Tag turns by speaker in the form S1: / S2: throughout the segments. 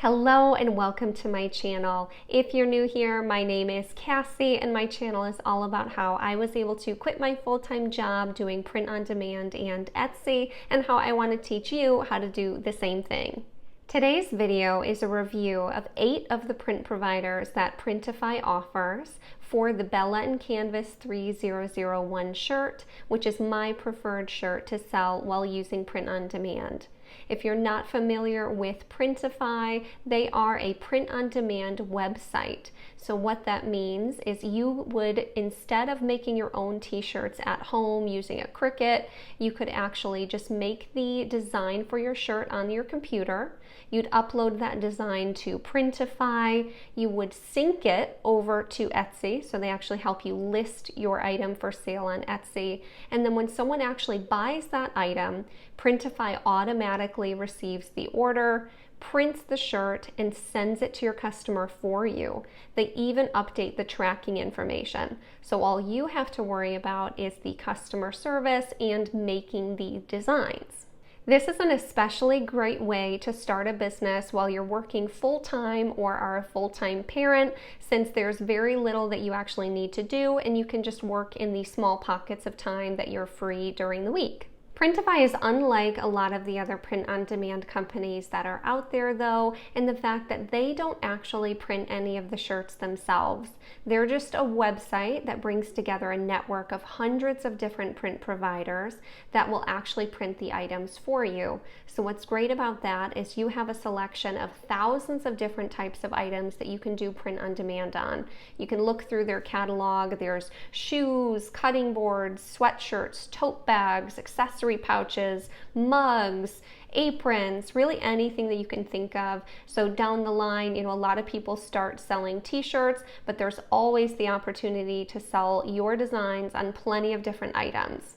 S1: Hello and welcome to my channel. If you're new here, my name is Cassie and my channel is all about how I was able to quit my full-time job doing print on demand and Etsy and how I want to teach you how to do the same thing. Today's video is a review of 8 of the print providers that Printify offers for the 𝗗𝗓𝗏𝗧 𝗖𝗢𝗗𝗘 shirt, which is my preferred shirt to sell while using print on demand. If you're not familiar with Printify, they are a print-on-demand website. So what that means is you would, instead of making your own t-shirts at home using a Cricut, you could actually just make the design for your shirt on your computer. You'd upload that design to Printify. You would sync it over to Etsy, so they actually help you list your item for sale on Etsy. And then when someone actually buys that item, Printify automatically receives the order, prints the shirt, and sends it to your customer for you. They even update the tracking information. So all you have to worry about is the customer service and making the designs. This is an especially great way to start a business while you're working full-time or are a full-time parent, since there's very little that you actually need to do and you can just work in the small pockets of time that you're free during the week. Printify is unlike a lot of the other print-on-demand companies that are out there though, in the fact that they don't actually print any of the shirts themselves. They're just a website that brings together a network of hundreds of different print providers that will actually print the items for you. So what's great about that is you have a selection of thousands of different types of items that you can do print-on-demand on. You can look through their catalog. There's shoes, cutting boards, sweatshirts, tote bags, accessories, pouches, mugs, aprons, really anything that you can think of. So down the line, a lot of people start selling t-shirts, but there's always the opportunity to sell your designs on plenty of different items.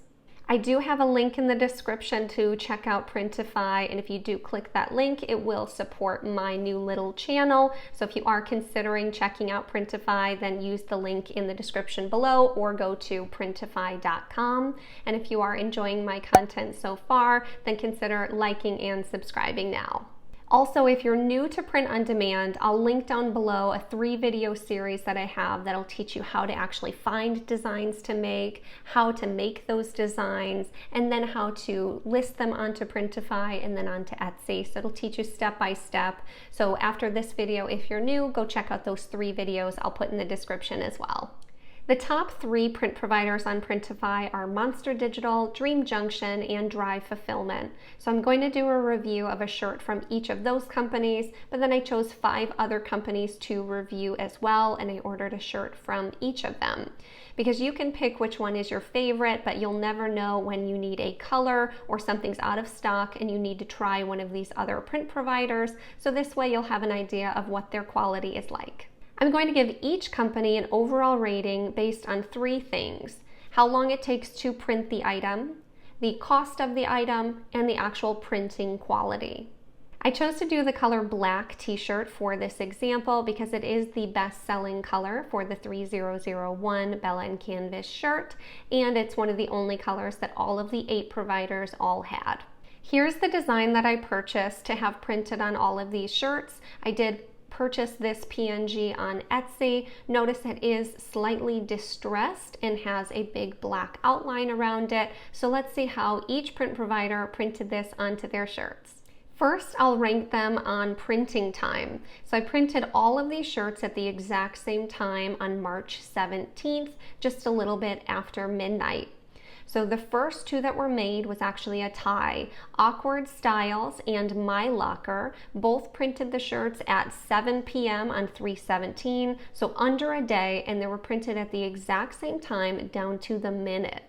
S1: I do have a link in the description to check out Printify, and if you do click that link, it will support my new little channel. So if you are considering checking out Printify, then use the link in the description below or go to printify.com. And if you are enjoying my content so far, then consider liking and subscribing now. Also, if you're new to print on demand, I'll link down below a 3-video series that I have that'll teach you how to actually find designs to make, how to make those designs, and then how to list them onto Printify and then onto Etsy. So it'll teach you step by step. So after this video, if you're new, go check out those 3 videos I'll put in the description as well. The top 3 print providers on Printify are Monster Digital, Dream Junction, and Drive Fulfillment. So I'm going to do a review of a shirt from each of those companies, but then I chose 5 other companies to review as well, and I ordered a shirt from each of them. Because you can pick which one is your favorite, but you'll never know when you need a color or something's out of stock and you need to try one of these other print providers. So this way you'll have an idea of what their quality is like. I'm going to give each company an overall rating based on 3 things: how long it takes to print the item, the cost of the item, and the actual printing quality. I chose to do the color black t-shirt for this example because it is the best-selling color for the 3001 𝗗𝗓𝗏𝗧 shirt, and it's one of the only colors that all of the 8 providers all had. Here's the design that I purchased to have printed on all of these shirts. I did purchase this PNG on Etsy. Notice it is slightly distressed and has a big black outline around it. So let's see how each print provider printed this onto their shirts. First, I'll rank them on printing time. So I printed all of these shirts at the exact same time on March 17th, just a little bit after midnight. So the first 2 that were made was actually a tie. Awkward Styles and MyLocker both printed the shirts at 7 p.m. on 3/17, so under a day, and they were printed at the exact same time down to the minute.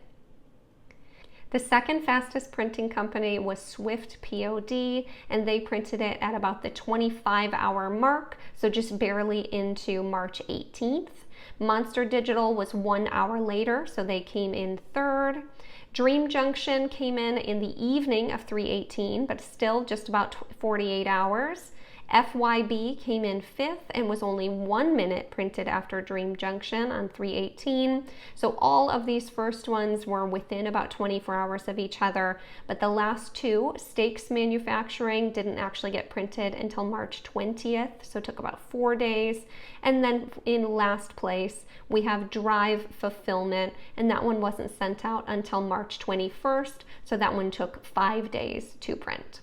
S1: The second fastest printing company was SwitfPOD, and they printed it at about the 25-hour mark, so just barely into March 18th. Monster Digital was 1 hour later, so they came in 3rd. Dream Junction came in the evening of 3/18, but still just about 48 hours. FYB came in 5th and was only 1 minute printed after Dream Junction on 3/18. So all of these first ones were within about 24 hours of each other, but the last two, Stakes Manufacturing, didn't actually get printed until March 20th, so it took about 4 days. And then in last place, we have Drive Fulfillment, and that one wasn't sent out until March 21st, so that one took 5 days to print.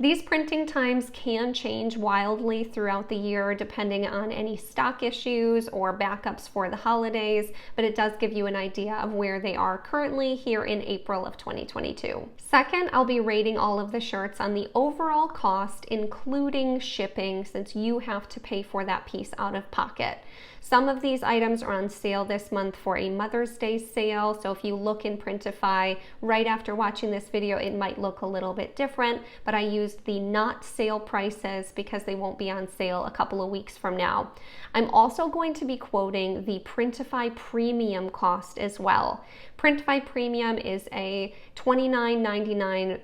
S1: These printing times can change wildly throughout the year depending on any stock issues or backups for the holidays, but it does give you an idea of where they are currently here in April of 2022. Second, I'll be rating all of the shirts on the overall cost, including shipping, since you have to pay for that piece out of pocket. Some of these items are on sale this month for a Mother's Day sale, so if you look in Printify right after watching this video, it might look a little bit different, but I used the not sale prices because they won't be on sale a couple of weeks from now. I'm also going to be quoting the Printify Premium cost as well. Printify Premium is a $29.99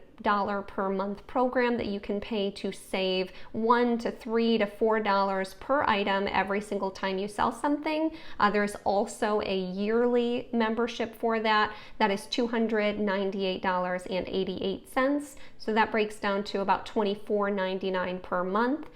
S1: per month program that you can pay to save $1 to $3 to $4 per item every single time you sell something. There's also a yearly membership for that. That is $298.88. So that breaks down to about $24.99 per month.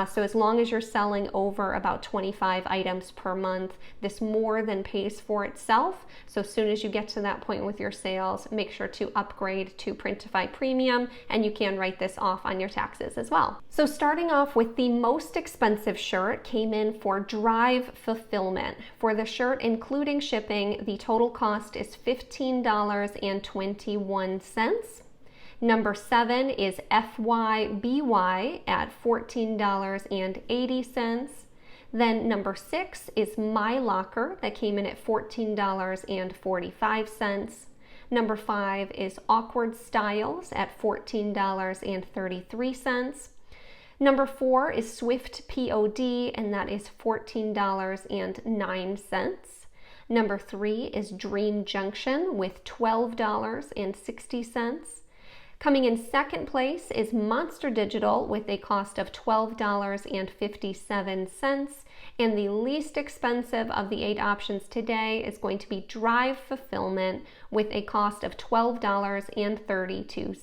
S1: So as long as you're selling over about 25 items per month, this more than pays for itself. So as soon as you get to that point with your sales, make sure to upgrade to Printify Premium, and you can write this off on your taxes as well. So starting off with the most expensive shirt came in for Drive Fulfillment. For the shirt, including shipping, the total cost is $15.21. Number 7 is FYBY at $14.80. Then number 6 is MyLocker, that came in at $14.45. Number 5 is 𝗗𝗓𝗧 at $14.33. Number 4 is SwitfPOD, and that is $14.09. Number 3 is Dream Junction with $12.60. Coming in second place is Monster Digital with a cost of $12.57. And the least expensive of the 8 options today is going to be Drive Fulfillment with a cost of $12.32.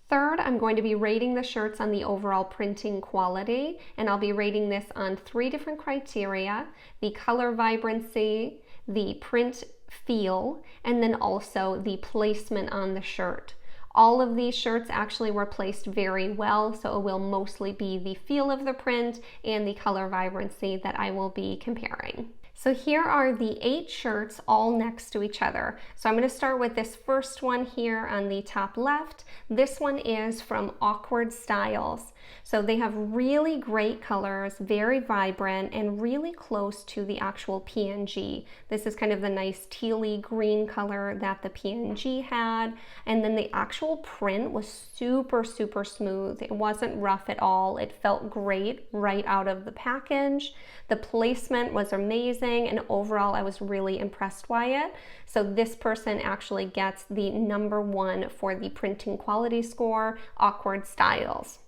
S1: Third, I'm going to be rating the shirts on the overall printing quality, and I'll be rating this on 3 different criteria: the color vibrancy, the print feel, and then also the placement on the shirt. All of these shirts actually were placed very well, so it will mostly be the feel of the print and the color vibrancy that I will be comparing. So here are the 8 shirts all next to each other. So I'm going to start with this first one here on the top left. This one is from 𝗗𝗓𝗧. So they have really great colors, very vibrant, and really close to the actual PNG. This is kind of the nice tealy green color that the PNG had. And then the actual print was super, super smooth. It wasn't rough at all. It felt great right out of the package. The placement was amazing, and overall I was really impressed by it. So this person actually gets the number 1 for the printing quality score, 𝗗𝗓𝗧.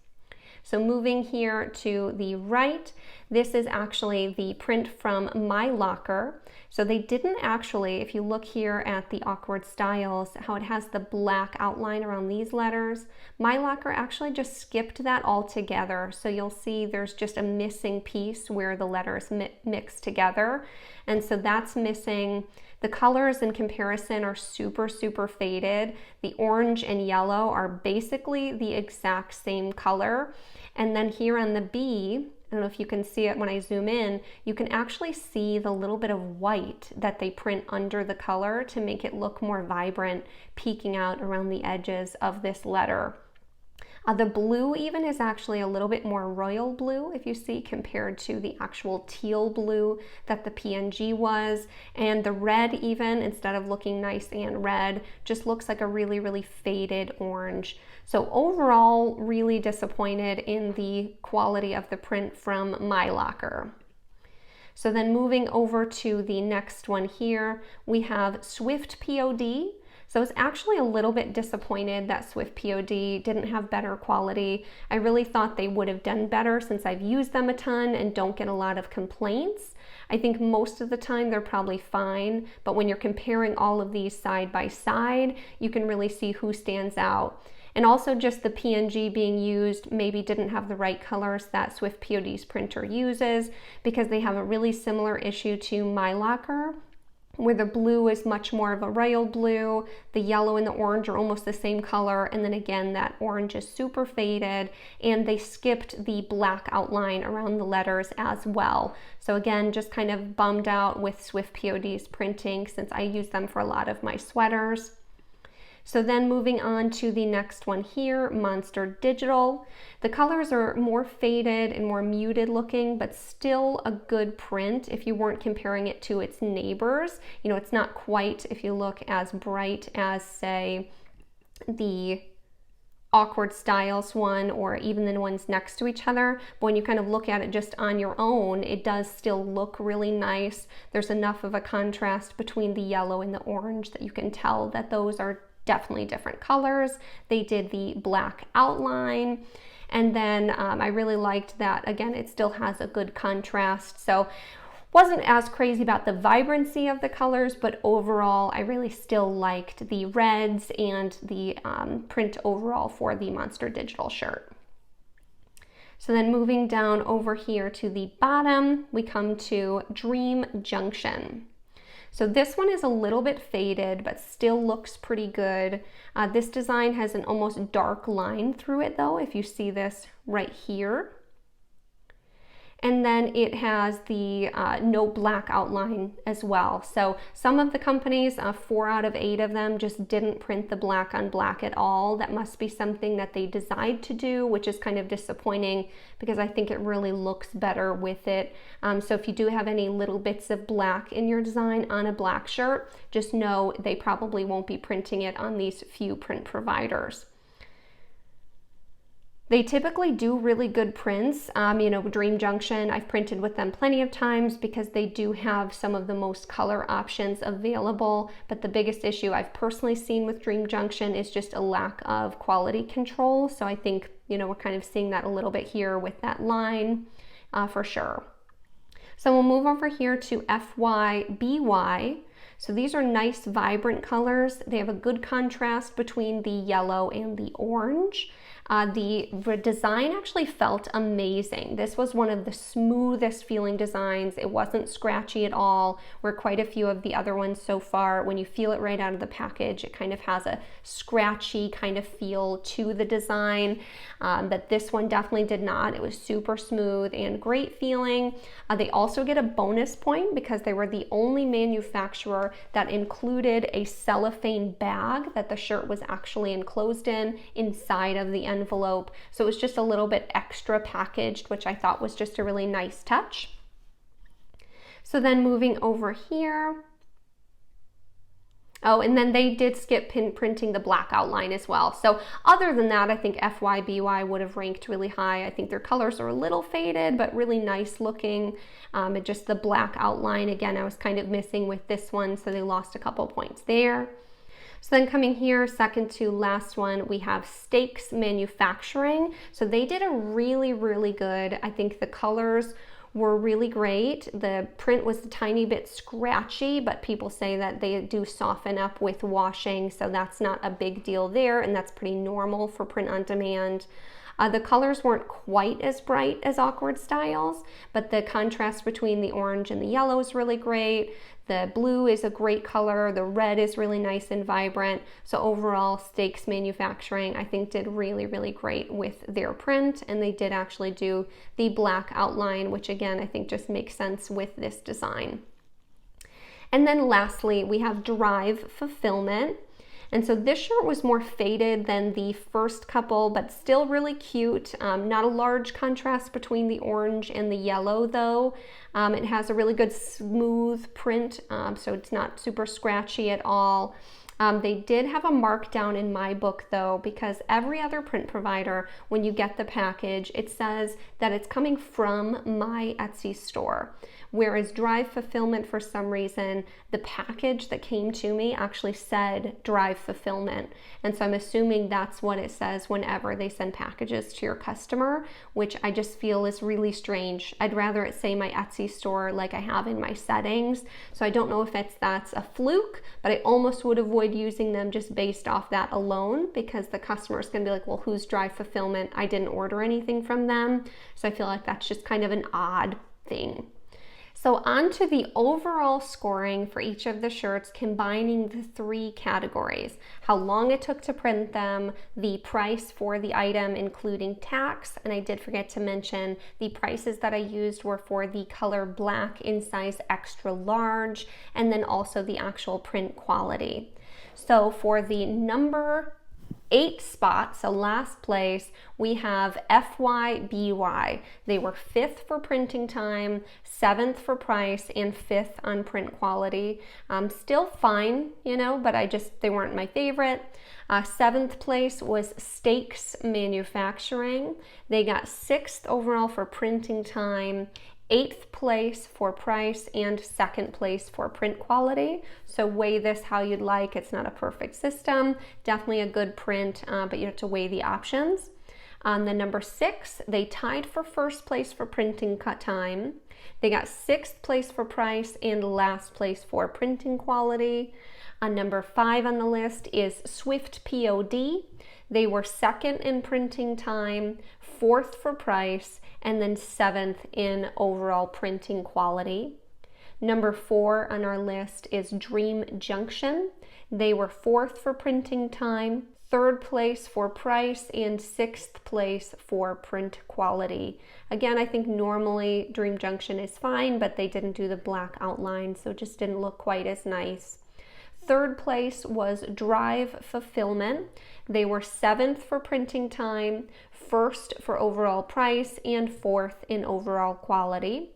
S1: So moving here to the right, this is actually the print from MyLocker. So they didn't actually, if you look here at the 𝗗𝗓𝗧, how it has the black outline around these letters, MyLocker actually just skipped that altogether. So you'll see there's just a missing piece where the letters mix together. And so that's missing. The colors in comparison are super, super faded. The orange and yellow are basically the exact same color. And then here on the B, I don't know if you can see it when I zoom in, you can actually see the little bit of white that they print under the color to make it look more vibrant, peeking out around the edges of this letter. The blue even is actually a little bit more royal blue, if you see, compared to the actual teal blue that the PNG was. And the red even, instead of looking nice and red, just looks like a really, really faded orange. So overall, really disappointed in the quality of the print from MyLocker. So then moving over to the next one here, we have SwitfPOD. So I was actually a little bit disappointed that SwitfPOD didn't have better quality. I really thought they would have done better since I've used them a ton and don't get a lot of complaints. I think most of the time they're probably fine, but when you're comparing all of these side by side, you can really see who stands out. And also just the PNG being used maybe didn't have the right colors that SwitfPOD's printer uses, because they have a really similar issue to MyLocker, where the blue is much more of a royal blue, the yellow and the orange are almost the same color, and then again that orange is super faded, and they skipped the black outline around the letters as well. So again, just kind of bummed out with SwitfPOD's printing since I use them for a lot of my sweaters. So then moving on to the next one here, Monster Digital. The colors are more faded and more muted looking, but still a good print if you weren't comparing it to its neighbors. You know, it's not quite, if you look, as bright as, say, the 𝗗𝗓𝗧 one or even the ones next to each other. But when you kind of look at it just on your own, it does still look really nice. There's enough of a contrast between the yellow and the orange that you can tell that those are definitely different colors. They did the black outline, and then I really liked that, again, it still has a good contrast. So wasn't as crazy about the vibrancy of the colors, but overall I really still liked the reds and the print overall for the Monster Digital shirt. So then moving down over here to the bottom, we come to Dream Junction. So this one is a little bit faded, but still looks pretty good. This design has an almost dark line through it though, if you see this right here. And then it has the no black outline as well. So some of the companies, 4 out of 8 of them, just didn't print the black on black at all. That must be something that they designed to do, which is kind of disappointing because I think it really looks better with it. So if you do have any little bits of black in your design on a black shirt, just know they probably won't be printing it on these few print providers. They typically do really good prints. You know, Dream Junction, I've printed with them plenty of times because they do have some of the most color options available. But the biggest issue I've personally seen with Dream Junction is just a lack of quality control. So I think, you know, we're kind of seeing that a little bit here with that line for sure. So we'll move over here to FYBY. So these are nice, vibrant colors. They have a good contrast between the yellow and the orange. The design actually felt amazing. This was one of the smoothest feeling designs. It wasn't scratchy at all, where quite a few of the other ones so far, when you feel it right out of the package, it kind of has a scratchy kind of feel to the design. But this one definitely did not. It was super smooth and great feeling. They also get a bonus point because they were the only manufacturer that included a cellophane bag that the shirt was actually enclosed in inside of the envelope. So it was just a little bit extra packaged, which I thought was just a really nice touch. So then moving over here, oh, and then they did skip printing the black outline as well. So other than that, I think FYBY would have ranked really high. I think their colors are a little faded, but really nice looking. And just the black outline, again, I was kind of missing with this one, so they lost a couple points there. So then coming here, second to last one, we have Stakes Manufacturing. So they did a really, really good. I think the colors were really great. The print was a tiny bit scratchy, but people say that they do soften up with washing, so that's not a big deal there, and that's pretty normal for print on demand. The colors weren't quite as bright as 𝗗𝗓𝗧, but the contrast between the orange and the yellow is really great. The blue is a great color. The red is really nice and vibrant. So overall, Stakes Manufacturing, I think, did really, really great with their print, and they did actually do the black outline, which again, I think just makes sense with this design. And then lastly, we have Drive Fulfillment. And so this shirt was more faded than the first couple, but still really cute. Not a large contrast between the orange and the yellow though. It has a really good smooth print, so it's not super scratchy at all. They did have a markdown in my book though, because every other print provider, when you get the package, it says that it's coming from my Etsy store, whereas Drive Fulfillment, for some reason, the package that came to me actually said Drive Fulfillment. And so I'm assuming that's what it says whenever they send packages to your customer, which I just feel is really strange. I'd rather it say my Etsy store like I have in my settings. So I don't know if that's a fluke, but I almost would avoid using them just based off that alone, because the customer is going to be like, well, who's Drive Fulfillment? I didn't order anything from them. So I feel like that's just kind of an odd thing. So on to the overall scoring for each of the shirts, combining the 3 categories: how long it took to print them, the price for the item including tax, and I did forget to mention the prices that I used were for the color black in size extra large, and then also the actual print quality. So for the number 8 spot, so last place, we have FYBY. They were 5th for printing time, 7th for price, and 5th on print quality. Still fine, you know, but they weren't my favorite. 7th place was Stakes Manufacturing. They got 6th overall for printing time, 8th place for price, and 2nd place for print quality. So weigh this how you'd like. It's not a perfect system. Definitely a good print, but you have to weigh the options. On the number 6, they tied for 1st place for printing time. They got 6th place for price and last place for printing quality. On number 5 on the list is SwitfPOD. They were 2nd in printing time, 4th for price, and then 7th in overall printing quality. Number 4 on our list is Junction. They were 4th for printing time, 3rd place for price, and 6th place for print quality. Again, I think normally Junction is fine, but they didn't do the black outline, so it just didn't look quite as nice. 3rd place was Drive Fulfillment. They were 7th for printing time, 1st for overall price, and 4th in overall quality.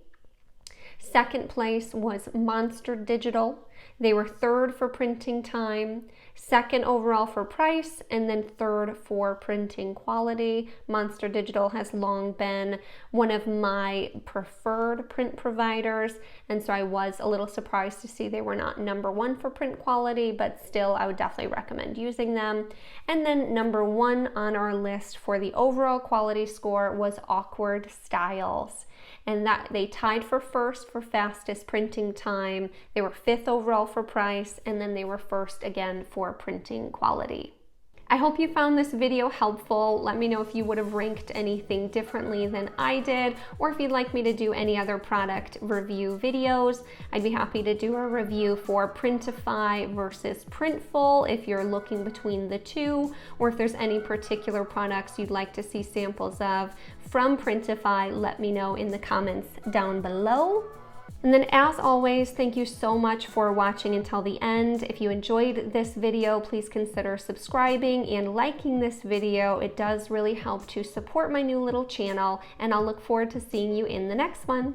S1: 2nd place was Monster Digital. They were 3rd for printing time, 2nd overall for price, and then 3rd for printing quality. Monster Digital has long been one of my preferred print providers, and so I was a little surprised to see they were not number 1 for print quality, but still I would definitely recommend using them. And then number 1 on our list for the overall quality score was Awkward Styles, and that they tied for 1st for fastest printing time. They were 5th overall for price, and then they were 1st again for printing quality. I hope you found this video helpful. Let me know if you would have ranked anything differently than I did, or if you'd like me to do any other product review videos. I'd be happy to do a review for Printify versus Printful if you're looking between the two, or if there's any particular products you'd like to see samples of from Printify, let me know in the comments down below. And then as always, thank you so much for watching until the end. If you enjoyed this video, please consider subscribing and liking this video. It does really help to support my new little channel, and I'll look forward to seeing you in the next one.